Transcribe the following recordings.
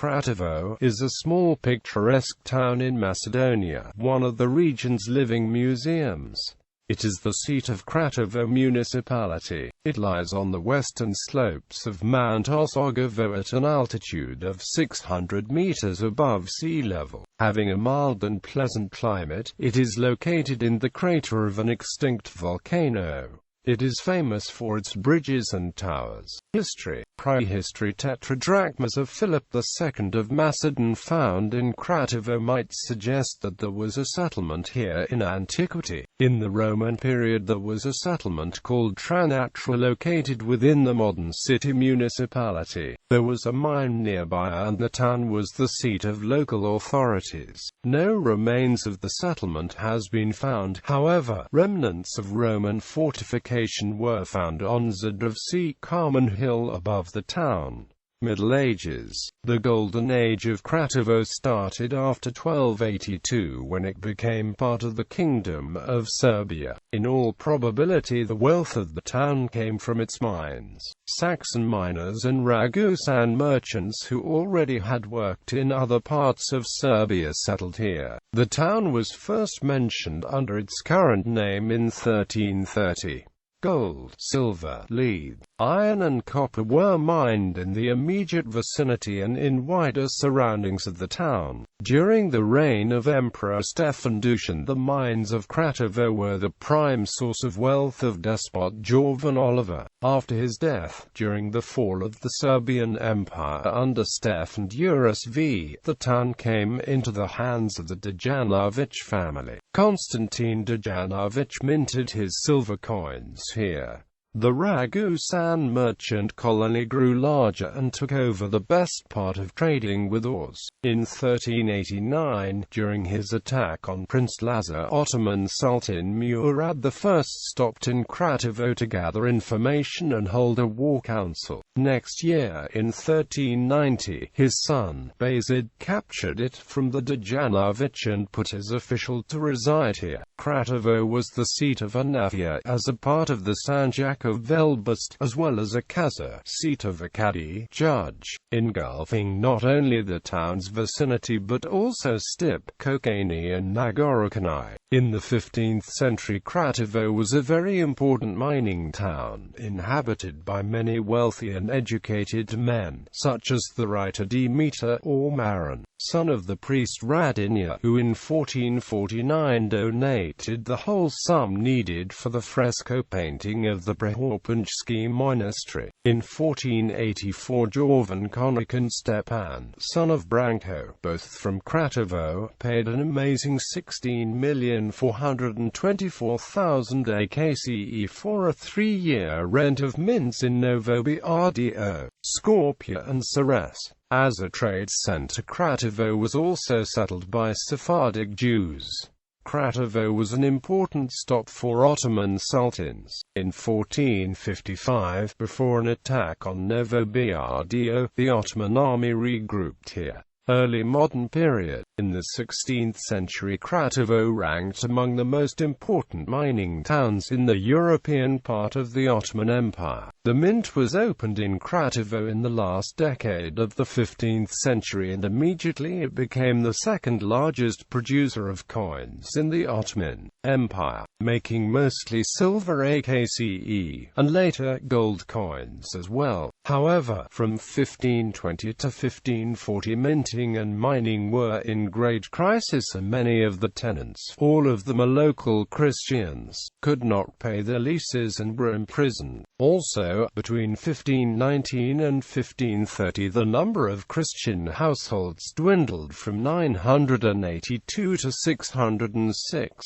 Kratovo is a small picturesque town in Macedonia, one of the region's living museums. It is the seat of Kratovo Municipality. It lies on the western slopes of Mount Osogovo at an altitude of 600 meters above sea level. Having a mild and pleasant climate, it is located in the crater of an extinct volcano. It is famous for its bridges and towers. History. Prehistory tetradrachmas of Philip II of Macedon found in Kratovo might suggest that there was a settlement here in antiquity. In the Roman period there was a settlement called Tranatra located within the modern city municipality. There was a mine nearby and the town was the seat of local authorities. No remains of the settlement has been found, however. Remnants of Roman fortification were found on Zadovci Carmen Hill above the town. Middle Ages. The Golden Age of Kratovo started after 1282 when it became part of the Kingdom of Serbia. In all probability the wealth of the town came from its mines. Saxon miners and Ragusan merchants who already had worked in other parts of Serbia settled here. The town was first mentioned under its current name in 1330. Gold, silver, lead, iron and copper were mined in the immediate vicinity and in wider surroundings of the town. During the reign of Emperor Stefan Dusan, the mines of Kratovo were the prime source of wealth of despot Jovan Oliver. After his death, during the fall of the Serbian Empire under Stefan Juras V, the town came into the hands of the Dejanovic family. Constantine Dejanovic minted his silver coins here. The Ragusan merchant colony grew larger and took over the best part of trading with ores. In 1389, during his attack on Prince Lazar, Ottoman Sultan Murad I stopped in Kratovo to gather information and hold a war council. Next year, in 1390, his son, Bayezid, captured it from the Dejanovic and put his official to reside here. Kratovo was the seat of Anafia as a part of the Sanjak of Velbast, as well as a Kaza, seat of a Kadi, judge, engulfing not only the town's vicinity but also Stip, Kokani and Nagorokani. In the 15th century Kratovo was a very important mining town, inhabited by many wealthy and educated men, such as the writer Demeter or Maron, son of the priest Radinia, who in 1449 donated the whole sum needed for the fresco painting of the Prehopunjski monastery. In 1484 Jovan Konik and Stepan, son of Branko, both from Kratovo, paid an amazing 16,424,000 AKCE for a 3-year rent of mints in Novo Brdo, Skopje and Sares. As a trade center, Kratovo was also settled by Sephardic Jews. Kratovo was an important stop for Ottoman sultans. In 1455, before an attack on Novo Brdo, the Ottoman army regrouped here. Early modern period. In the 16th century Kratovo ranked among the most important mining towns in the European part of the Ottoman Empire. The mint was opened in Kratovo in the last decade of the 15th century and immediately it became the second largest producer of coins in the Ottoman Empire, making mostly silver AKCE, and later gold coins as well. However, from 1520 to 1540 minting and mining were in great crisis and many of the tenants, all of them are local Christians, could not pay their leases and were imprisoned. Also, between 1519 and 1530 the number of Christian households dwindled from 982 to 606.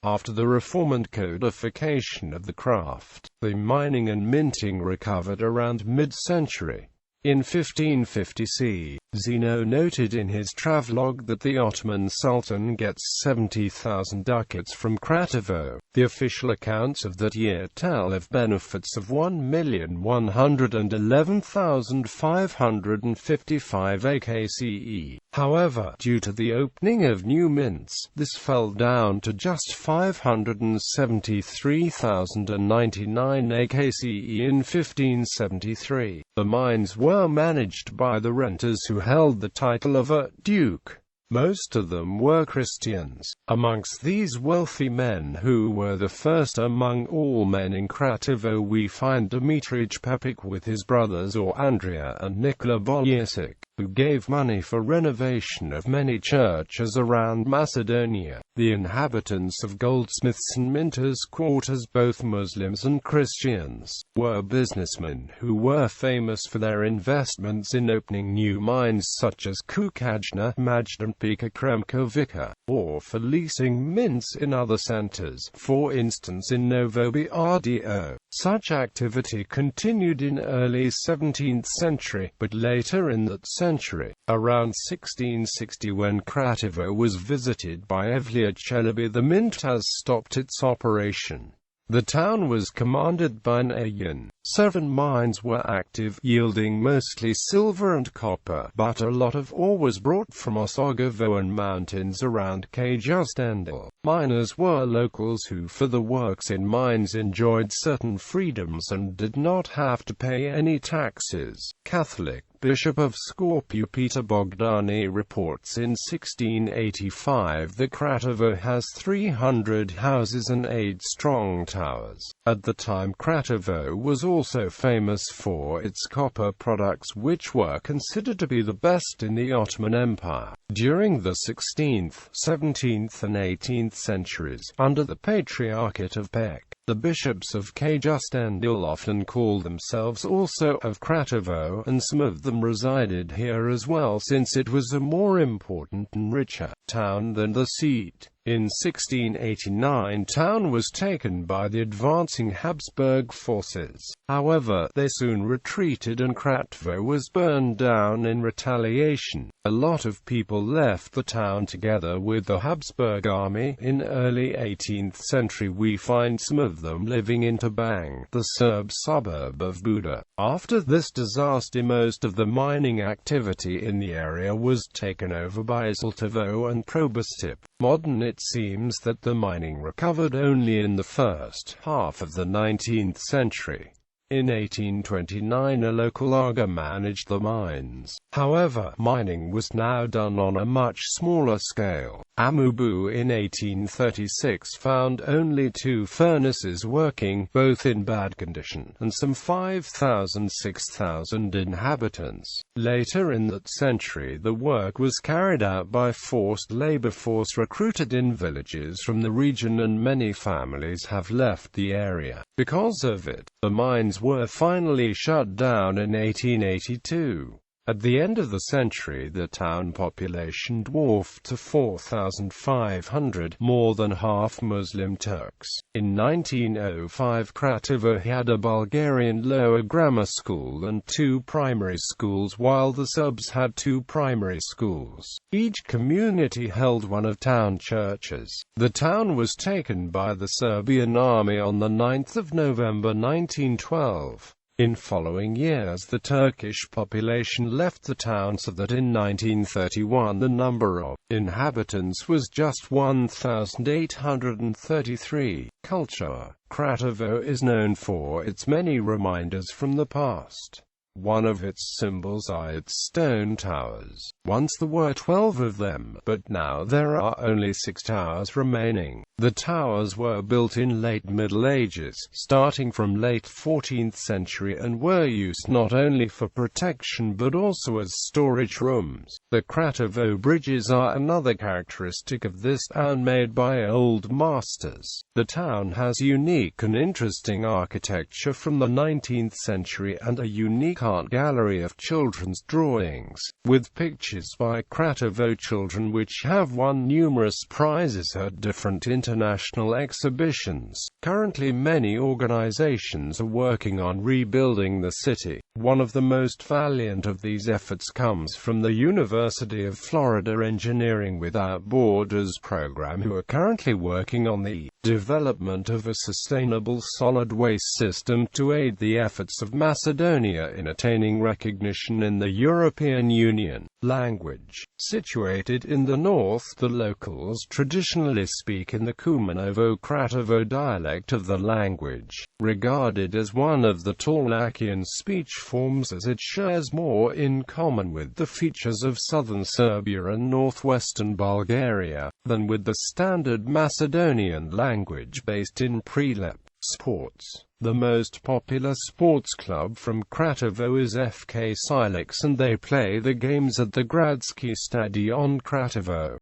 After the reform and codification of the craft, the mining and minting recovered around mid-century. In 1550 Zeno noted in his travelogue that the Ottoman Sultan gets 70,000 ducats from Kratovo. The official accounts of that year tell of benefits of 1,111,555 AKCE. However, due to the opening of new mints, this fell down to just 573,099 AKCE in 1573. The mines were managed by the renters who held the title of a duke. Most of them were Christians. Amongst these wealthy men, who were the first among all men in Kratovo, we find Dimitrij Pepik with his brothers Andrea and Nikola Bolyasic, who gave money for renovation of many churches around Macedonia. The inhabitants of goldsmiths and minters' quarters, both Muslims and Christians, were businessmen who were famous for their investments in opening new mines such as Kukajna, Majd and Pika Kremkovica, or for leasing mints in other centers, for instance in Novo Brdo. Such activity continued in early 17th century, but later in that century, around 1660, when Kratovo was visited by Evliya Chelebi, the mint has stopped its operation. The town was commanded by an Ayan. 7 mines were active, yielding mostly silver and copper, but a lot of ore was brought from Osogovo and mountains around Kajustendil. Miners were locals who, for the works in mines, enjoyed certain freedoms and did not have to pay any taxes. Catholic Bishop of Skopje Peter Bogdani reports in 1685 that Kratovo has 300 houses and 8 strong towers. At the time, Kratovo was also famous for its copper products, which were considered to be the best in the Ottoman Empire. During the 16th, 17th and 18th centuries, under the Patriarchate of Pek, the bishops of Kajustendil often called themselves also of Kratovo, and some of them resided here as well, since it was a more important and richer town than the seat. In 1689, town was taken by the advancing Habsburg forces. However, they soon retreated and Kratovo was burned down in retaliation. A lot of people left the town together with the Habsburg army. In early 18th century, we find some of them living in Tabang, the Serb suburb of Buda. After this disaster, most of the mining activity in the area was taken over by Zlatovo and Probostip. Modern, it seems that the mining recovered only in the first half of the 19th century. In 1829, a local Aga managed the mines. However, mining was now done on a much smaller scale. Amubu in 1836 found only 2 furnaces working, both in bad condition, and some 5,000–6,000 inhabitants. Later in that century, the work was carried out by forced labor force recruited in villages from the region, and many families have left the area. Because of it, the mines were finally shut down in 1882. At the end of the century, the town population dwarfed to 4,500, more than half Muslim Turks. In 1905, Kratovo had a Bulgarian lower grammar school and 2 primary schools, while the Serbs had 2 primary schools. Each community held one of town churches. The town was taken by the Serbian army on the 9th of November 1912. In following years, the Turkish population left the town, so that in 1931 the number of inhabitants was just 1,833. Culture. Kratovo is known for its many reminders from the past. One of its symbols are its stone towers. Once there were 12 of them, but now there are only 6 towers remaining. The towers were built in late Middle Ages, starting from late 14th century, and were used not only for protection but also as storage rooms. The Kratovo bridges are another characteristic of this town, made by old masters. The town has unique and interesting architecture from the 19th century and a unique art gallery of children's drawings, with pictures by Kratovo children which have won numerous prizes at different international exhibitions. Currently, many organizations are working on rebuilding the city. One of the most valiant of these efforts comes from the University of Florida Engineering Without Borders program, who are currently working on the development of a sustainable solid waste system to aid the efforts of Macedonia in attaining recognition in the European Union. Language. Situated in the north, the locals traditionally speak in the Kumanovo-Kratovo dialect of the language, regarded as one of the Torlakian speech forms as it shares more in common with the features of southern Serbia and northwestern Bulgaria, than with the standard Macedonian language based in Prilep. Sports. The most popular sports club from Kratovo is FK Silex, and they play the games at the Gradski Stadion Kratovo.